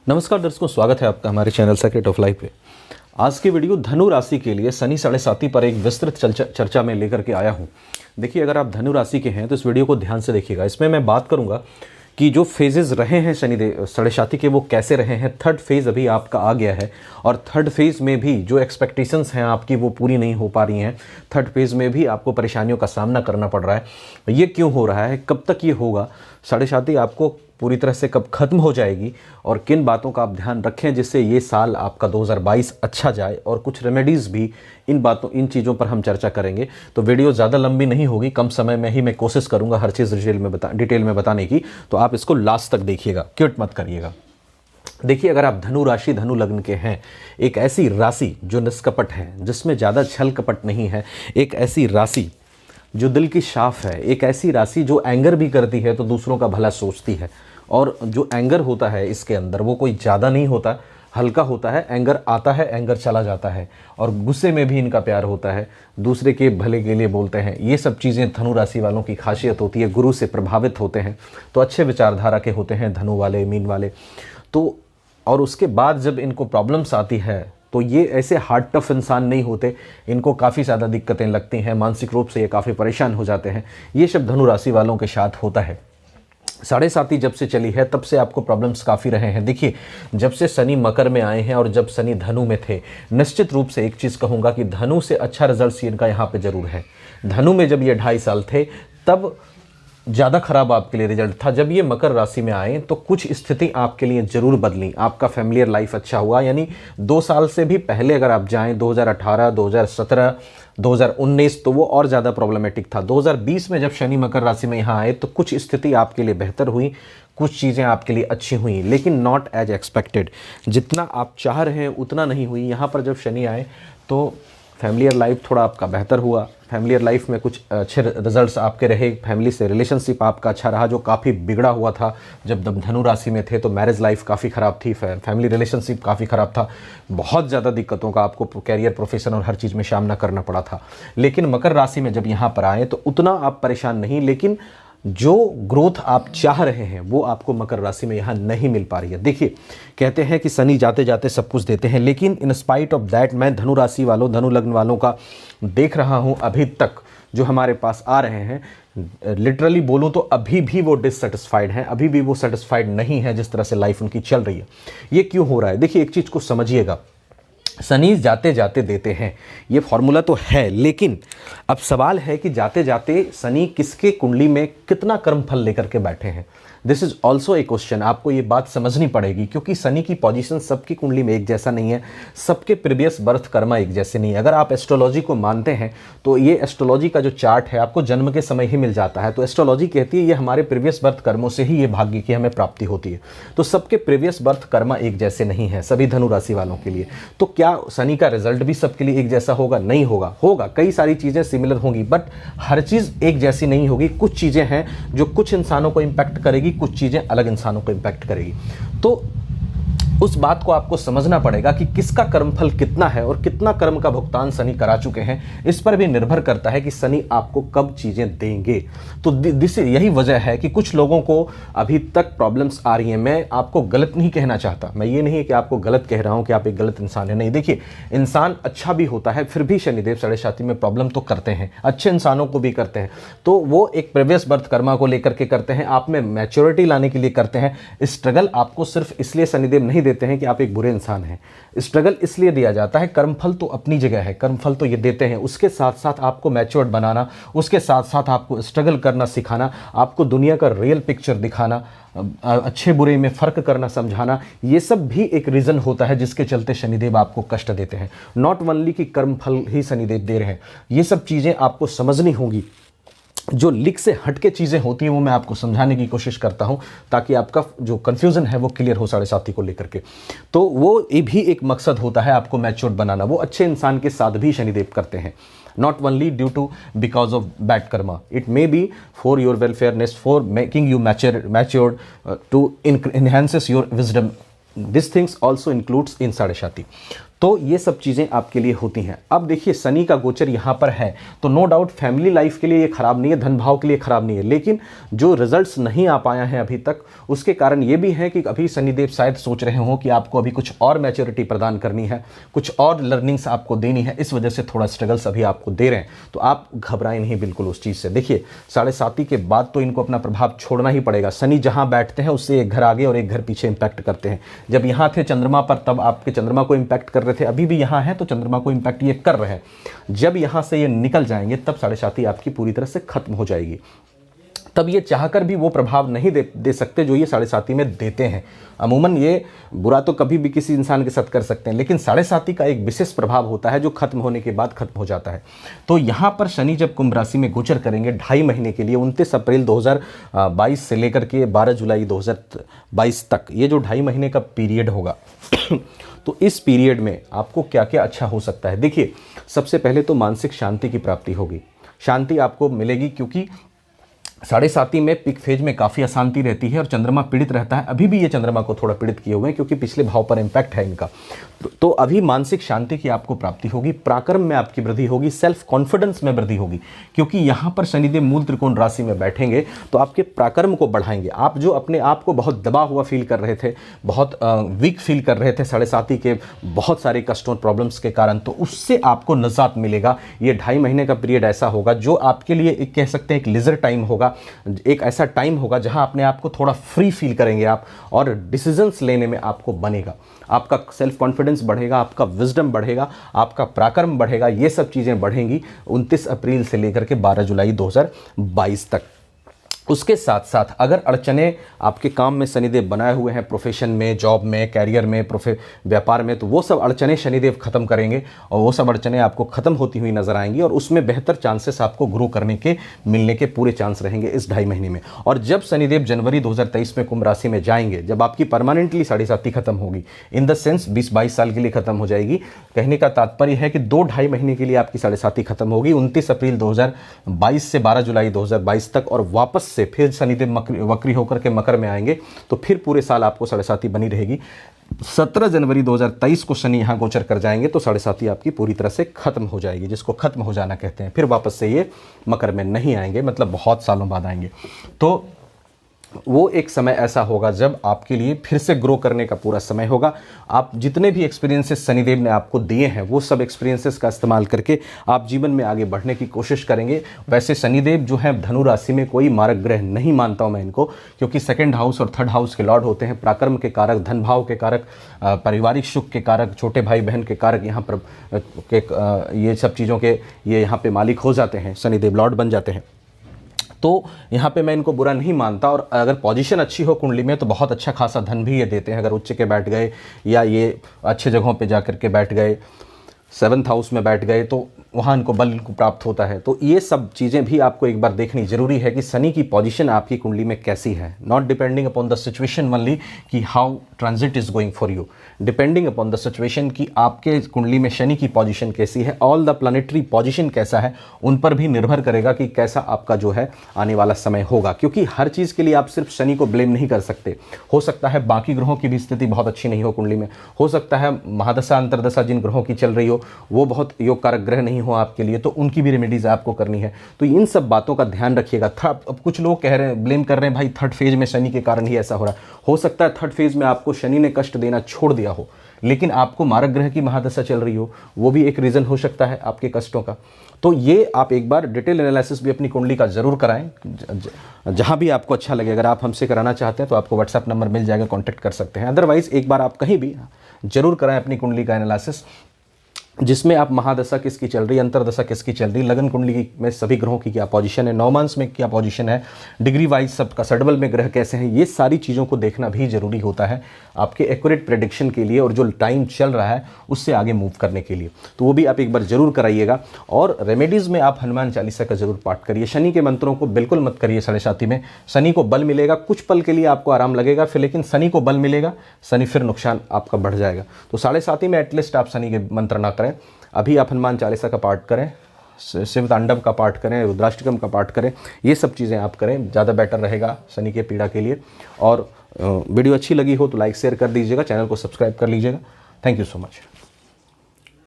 नमस्कार दर्शकों, स्वागत है आपका हमारे चैनल सेक्रेट ऑफ लाइफ पे। आज की वीडियो धनु राशि के लिए शनि 7.5 पर एक विस्तृत चर्चा में लेकर के आया हूं। देखिए, अगर आप धनु राशि के हैं तो इस वीडियो को ध्यान से देखिएगा। इसमें मैं बात करूंगा कि जो फेजेस रहे हैं शनिदेव 7.5 के वो कैसे रहे हैं। थर्ड फेज़ अभी आपका आ गया है और थर्ड फेज़ में भी जो एक्सपेक्टेशंस हैं आपकी वो पूरी नहीं हो पा रही हैं। थर्ड फेज़ में भी आपको परेशानियों का सामना करना पड़ रहा है। ये क्यों हो रहा है, कब तक ये होगा, 7.5 आपको पूरी तरह से कब खत्म हो जाएगी और किन बातों का आप ध्यान रखें जिससे ये साल आपका 2022 अच्छा जाए, और कुछ रेमेडीज़ भी इन चीज़ों पर हम चर्चा करेंगे। तो वीडियो ज़्यादा लंबी नहीं होगी, कम समय में ही मैं कोशिश करूँगा हर चीज़ डिटेल में बताने की। तो आप इसको लास्ट तक देखिएगा, क्विट मत करिएगा। देखिए, अगर आप धनु राशि धनु लग्न के हैं, एक ऐसी राशि जो निष्कपट है, जिसमें ज़्यादा छल कपट नहीं है, एक ऐसी राशि जो दिल की साफ है, एक ऐसी राशि जो एंगर भी करती है तो दूसरों का भला सोचती है। और जो एंगर होता है इसके अंदर वो कोई ज़्यादा नहीं होता, हल्का होता है। एंगर आता है, एंगर चला जाता है, और गुस्से में भी इनका प्यार होता है, दूसरे के भले के लिए बोलते हैं। ये सब चीज़ें धनु राशि वालों की खासियत होती है। गुरु से प्रभावित होते हैं तो अच्छे विचारधारा के होते हैं धनु वाले, मीन वाले। तो और उसके बाद जब इनको प्रॉब्लम्स आती है तो ये ऐसे हार्ड टफ इंसान नहीं होते, इनको काफ़ी ज़्यादा दिक्कतें लगती हैं, मानसिक रूप से ये काफ़ी परेशान हो जाते हैं। ये सब धनु राशि वालों के साथ होता है। 7.5 जब से चली है तब से आपको प्रॉब्लम्स काफ़ी रहे हैं। देखिए, जब से शनि मकर में आए हैं और जब शनि धनु में थे, निश्चित रूप से एक चीज़ कहूँगा कि धनु से अच्छा रिजल्ट इनका यहाँ पे ज़रूर है। धनु में जब ये 2.5 साल थे तब ज़्यादा खराब आपके लिए रिजल्ट था। जब ये मकर राशि में आए तो कुछ स्थिति आपके लिए ज़रूर बदली, आपका फैमिलियर लाइफ अच्छा हुआ। यानी 2 साल से भी पहले अगर आप जाएं, 2018, 2017, 2019, तो वो और ज़्यादा प्रॉब्लमेटिक था। 2020 में जब शनि मकर राशि में यहाँ आए तो कुछ स्थिति आपके लिए बेहतर हुई, कुछ चीज़ें आपके लिए अच्छी हुई, लेकिन नॉट एज एक्सपेक्टेड। जितना आप चाह रहे हैं उतना नहीं हुई। यहाँ पर जब शनि आए तो फैमिलियर लाइफ थोड़ा आपका बेहतर हुआ, फैमिलियर लाइफ में कुछ अच्छे रिजल्ट्स आपके रहे, फैमिली से रिलेशनशिप आपका अच्छा रहा जो काफ़ी बिगड़ा हुआ था। जब धनु राशि में थे तो मैरिज लाइफ काफ़ी ख़राब थी, फैमिली रिलेशनशिप काफ़ी ख़राब था, बहुत ज़्यादा दिक्कतों का आपको कैरियर, प्रोफेशन और हर चीज़ में सामना करना पड़ा था। लेकिन मकर राशि में जब यहाँ पर आए तो उतना आप परेशान नहीं, लेकिन जो ग्रोथ आप चाह रहे हैं वो आपको मकर राशि में यहाँ नहीं मिल पा रही है। देखिए, कहते हैं कि शनि जाते जाते सब कुछ देते हैं, लेकिन इन स्पाइट ऑफ दैट मैं धनु राशि वालों, धनु लग्न वालों का देख रहा हूँ अभी तक जो हमारे पास आ रहे हैं, लिटरली बोलूँ तो अभी भी वो डिससेटिस्फाइड हैं, अभी भी वो सेटिस्फाइड नहीं है जिस तरह से लाइफ उनकी चल रही है। ये क्यों हो रहा है? देखिए, एक चीज़ को समझिएगा, शनि जाते जाते देते हैं, ये फॉर्मूला तो है, लेकिन अब सवाल है कि जाते जाते शनि किसके कुंडली में कितना कर्मफल लेकर के बैठे हैं। This is also a question. आपको ये बात समझनी पड़ेगी, क्योंकि शनि की पोजीशन सबकी कुंडली में एक जैसा नहीं है, सबके प्रीवियस बर्थ कर्मा एक जैसे नहीं है। अगर आप एस्ट्रोलॉजी को मानते हैं तो ये एस्ट्रोलॉजी का जो चार्ट है आपको जन्म के समय ही मिल जाता है। तो एस्ट्रोलॉजी कहती है ये हमारे प्रीवियस बर्थ कर्मों से ही ये भाग्य की हमें प्राप्ति होती है। तो सबके प्रीवियस बर्थ कर्मा एक जैसे नहीं है सभी धनु राशि वालों के लिए। तो क्या शनि का रिजल्ट भी सबके लिए एक जैसा होगा? नहीं होगा। होगा, कई सारी चीज़ें सिमिलर होंगी, बट हर चीज़ एक जैसी नहीं होगी। कुछ चीज़ें हैं जो कुछ इंसानों को इम्पैक्ट करेगी, कुछ चीज़ें अलग इंसानों को इम्पैक्ट करेगी। तो उस बात को आपको समझना पड़ेगा कि किसका कर्मफल कितना है और कितना कर्म का भुगतान शनि करा चुके हैं। इस पर भी निर्भर करता है कि शनि आपको कब चीज़ें देंगे। तो यही वजह है कि कुछ लोगों को अभी तक प्रॉब्लम्स आ रही हैं। मैं आपको गलत नहीं कहना चाहता, मैं ये नहीं कि आपको गलत कह रहा हूं कि आप एक गलत इंसान है, नहीं। देखिए, इंसान अच्छा भी होता है, फिर भी शनिदेव 7.5 में प्रॉब्लम तो करते हैं, अच्छे इंसानों को भी करते हैं। तो वो एक प्रीवियस बर्थ कर्मा को लेकर के करते हैं, आप में मैच्योरिटी लाने के लिए करते हैं। स्ट्रगल आपको सिर्फ इसलिए शनिदेव नहीं देते हैं कि आप एक बुरे इंसान हैं, स्ट्रगल इसलिए दिया जाता है। कर्मफल तो अपनी जगह है, कर्मफल तो ये देते हैं, उसके साथ साथ आपको मैच्योर्ड बनाना, उसके साथ साथ आपको स्ट्रगल करना सिखाना, आपको दुनिया का रियल पिक्चर दिखाना, अच्छे बुरे में फ़र्क करना, समझाना, ये सब भी एक रीज़न होता है जिसके चलते शनिदेव आपको कष्ट देते हैं। नॉट ओनली कि कर्मफल ही शनिदेव दे रहे हैं, ये सब चीज़ें आपको समझनी होंगी। जो लिख से हटके चीज़ें होती हैं वो मैं आपको समझाने की कोशिश करता हूं, ताकि आपका जो कन्फ्यूज़न है वो क्लियर हो 7.5 को लेकर के। तो वो ये भी एक मकसद होता है आपको मैच्योर बनाना। वो अच्छे इंसान के साथ भी शनिदेव करते हैं, not only due to because of bad karma. It may be for your welfareness, for making you matured, to enhances your wisdom. These things also includes in 7.5। तो ये सब चीज़ें आपके लिए होती हैं। अब देखिए शनि का गोचर यहाँ पर है तो नो डाउट फैमिली लाइफ के लिए ये खराब नहीं है, धन भाव के लिए खराब नहीं है, लेकिन जो रिजल्ट्स नहीं आ पाया है अभी तक उसके कारण ये भी है कि अभी शनिदेव शायद सोच रहे हों कि आपको अभी कुछ और मैच्योरिटी प्रदान करनी है, कुछ और लर्निंग्स आपको देनी है, इस वजह से थोड़ा स्ट्रगल्स अभी आपको दे रहे हैं। तो आप घबराएं नहीं बिल्कुल उस चीज़ से। देखिए 7.5 के बाद तो इनको अपना प्रभाव छोड़ना ही पड़ेगा। शनि जहाँ बैठते हैं उससे एक घर आगे और एक घर पीछे इंपैक्ट करते हैं। जब यहाँ थे चंद्रमा पर तब आपके चंद्रमा को इंपैक्ट कर रहे थे, अभी भी यहाँ है तो चंद्रमा को इंपैक्ट ये कर रहे हैं। जब यहाँ से ये निकल जाएंगे तब 7.5 आपकी पूरी तरह से खत्म हो जाएगी। तब ये चाहकर भी वो प्रभाव नहीं दे सकते जो ये 7.5 में देते हैं। अमूमन ये बुरा तो कभी भी किसी इंसान के साथ कर सकते हैं, लेकिन 7.5 का एक विशेष प्रभाव होता है जो खत्म होने के बाद खत्म हो जाता है। तो यहाँ पर शनि जब कुंभ राशि में गोचर करेंगे 2.5 महीने के लिए, 29 अप्रैल 2022 से लेकर के 12 जुलाई 2022 तक, ये जो 2.5 महीने का पीरियड होगा तो इस पीरियड में आपको क्या क्या अच्छा हो सकता है। देखिए सबसे पहले तो मानसिक शांति की प्राप्ति होगी, शांति आपको मिलेगी, क्योंकि 7.5 में पिक फेज में काफ़ी अशांति रहती है और चंद्रमा पीड़ित रहता है। अभी भी ये चंद्रमा को थोड़ा पीड़ित किए हुए हैं क्योंकि पिछले भाव पर इम्पैक्ट है इनका। तो अभी मानसिक शांति की आपको प्राप्ति होगी, पराक्रम में आपकी वृद्धि होगी, सेल्फ कॉन्फिडेंस में वृद्धि होगी, क्योंकि यहाँ पर शनिदेव मूल त्रिकोण राशि में बैठेंगे तो आपके पराक्रम को बढ़ाएंगे। आप जो अपने आप को बहुत दबा हुआ फील कर रहे थे, बहुत वीक फील कर रहे थे 7.5 के बहुत सारे कष्टों प्रॉब्लम्स के कारण, तो उससे आपको निजात मिलेगा। ये 2.5 महीने का पीरियड ऐसा होगा जो आपके लिए एक कह सकते हैं एक लीजर टाइम होगा, एक ऐसा टाइम होगा जहां अपने आप को थोड़ा फ्री फील करेंगे आप और डिसीजंस लेने में आपको बनेगा। आपका सेल्फ कॉन्फिडेंस बढ़ेगा, आपका विजडम बढ़ेगा, आपका पराक्रम बढ़ेगा, ये सब चीज़ें बढ़ेंगी 29 अप्रैल से लेकर के 12 जुलाई 2022 तक। उसके साथ साथ अगर अड़चने आपके काम में शनिदेव बनाए हुए हैं, प्रोफेशन में, जॉब में, कैरियर में, व्यापार में, तो वो सब अड़चने शनिदेव खत्म करेंगे और वो सब अड़चने आपको खत्म होती हुई नजर आएंगी और उसमें बेहतर चांसेस आपको ग्रो करने के मिलने के पूरे चांस रहेंगे इस 2.5 महीने में। और जब शनिदेव जनवरी 2023 में कुंभ राशि में जाएंगे, जब आपकी परमानेंटली 7.5 खत्म होगी, इन द सेंस 20-22 साल के लिए खत्म हो जाएगी। कहने का तात्पर्य है कि 2-2.5 महीने के लिए आपकी 7.5 खत्म होगी 29 अप्रैल 2022 से 12 जुलाई 2022 तक, और वापस फिर शनिदेव वक्री होकर के मकर में आएंगे तो फिर पूरे साल आपको 7.5 बनी रहेगी। 17 जनवरी 2023 को शनि यहाँ गोचर कर जाएंगे तो 7.5 आपकी पूरी तरह से खत्म हो जाएगी, जिसको खत्म हो जाना कहते हैं। फिर वापस से ये मकर में नहीं आएंगे, मतलब बहुत सालों बाद आएंगे। तो वो एक समय ऐसा होगा जब आपके लिए फिर से ग्रो करने का पूरा समय होगा। आप जितने भी एक्सपीरियंसेस शनिदेव ने आपको दिए हैं वो सब एक्सपीरियंसेस का इस्तेमाल करके आप जीवन में आगे बढ़ने की कोशिश करेंगे। वैसे शनिदेव जो है धनु राशि में कोई मारक ग्रह नहीं मानता हूँ मैं इनको, क्योंकि 2nd हाउस और 3rd हाउस के लॉर्ड होते हैं, पराक्रम के कारक, धन भाव के कारक, पारिवारिक सुख के कारक, छोटे भाई बहन के कारक, यहाँ पर ये सब चीज़ों के ये यहाँ पे मालिक हो जाते हैं, शनिदेव लॉर्ड बन जाते हैं। तो यहाँ पे मैं इनको बुरा नहीं मानता, और अगर पोजीशन अच्छी हो कुंडली में तो बहुत अच्छा खासा धन भी ये देते हैं। अगर उच्च के बैठ गए या ये अच्छे जगहों पे जा कर के बैठ गए, 7th हाउस में बैठ गए, तो वहाँ इनको बल को प्राप्त होता है। तो ये सब चीज़ें भी आपको एक बार देखनी जरूरी है कि शनि की पोजीशन आपकी कुंडली में कैसी है। Not depending upon the situation only कि how transit is going for you, depending upon the situation कि आपके कुंडली में शनि की पोजीशन कैसी है, ऑल द प्लानिटरी पोजीशन कैसा है, उन पर भी निर्भर करेगा कि कैसा आपका जो है आने वाला समय होगा। क्योंकि हर चीज़ के लिए आप सिर्फ शनि को ब्लेम नहीं कर सकते। हो सकता है बाकी ग्रहों की भी स्थिति बहुत अच्छी नहीं हो कुंडली में, हो सकता है महादशा अंतरदशा जिन ग्रहों की चल रही हो वो बहुत योग कारक ग्रह नहीं हो आपके लिए, तो उनकी भी रेमेडीज आपको करनी है। तो इन सब बातों का ध्यान रखिएगा। अब कुछ लोग कह रहे हैं, ब्लेम कर रहे हैं, भाई 3rd फेज में शनि के कारण ही ऐसा हो रहा है। हो सकता है 3rd फेज में आपको शनि ने कष्ट देना छोड़ दिया हो, लेकिन आपको मारक ग्रह की महादशा चल रही हो, वो भी एक रीज़न हो सकता है आपके कष्टों का। तो ये आप एक बार डिटेल एनालिसिस भी अपनी कुंडली का जरूर कराएं, जहां भी आपको अच्छा लगे। अगर आप हमसे कराना चाहते हैं तो आपको व्हाट्सएप नंबर मिल जाएगा, कॉन्टैक्ट कर सकते हैं। अदरवाइज एक बार आप कहीं भी जरूर कराएं अपनी कुंडली का एनालिसिस, जिसमें आप महादशा किसकी चल रही है, अंतरदशा किसकी चल रही है, लगन कुंडली में सभी ग्रहों की क्या पोजीशन है, नवमांश में क्या पोजीशन है, डिग्री वाइज सबका सडबल में ग्रह कैसे हैं, ये सारी चीज़ों को देखना भी जरूरी होता है आपके एक्यूरेट प्रेडिक्शन के लिए और जो टाइम चल रहा है उससे आगे मूव करने के लिए। तो वो भी आप एक बार जरूर कराइएगा। और रेमेडीज़ में आप हनुमान चालीसा का जरूर पाठ करिए। शनि के मंत्रों को बिल्कुल मत करिए 7.5 में। शनि को बल मिलेगा, कुछ पल के लिए आपको आराम लगेगा, फिर लेकिन शनि को बल मिलेगा, शनि फिर नुकसान आपका बढ़ जाएगा। तो 7.5 में एटलीस्ट आप शनि के मंत्र ना करें। अभी आप हनुमान चालीसा का पाठ करें, शिव तांडव का पाठ करें, रुद्राष्टकम का पाठ करें, ये सब चीज़ें आप करें, ज़्यादा बेटर रहेगा शनि के पीड़ा के लिए। और वीडियो अच्छी लगी हो तो लाइक शेयर कर दीजिएगा, चैनल को सब्सक्राइब कर लीजिएगा। Thank you so much.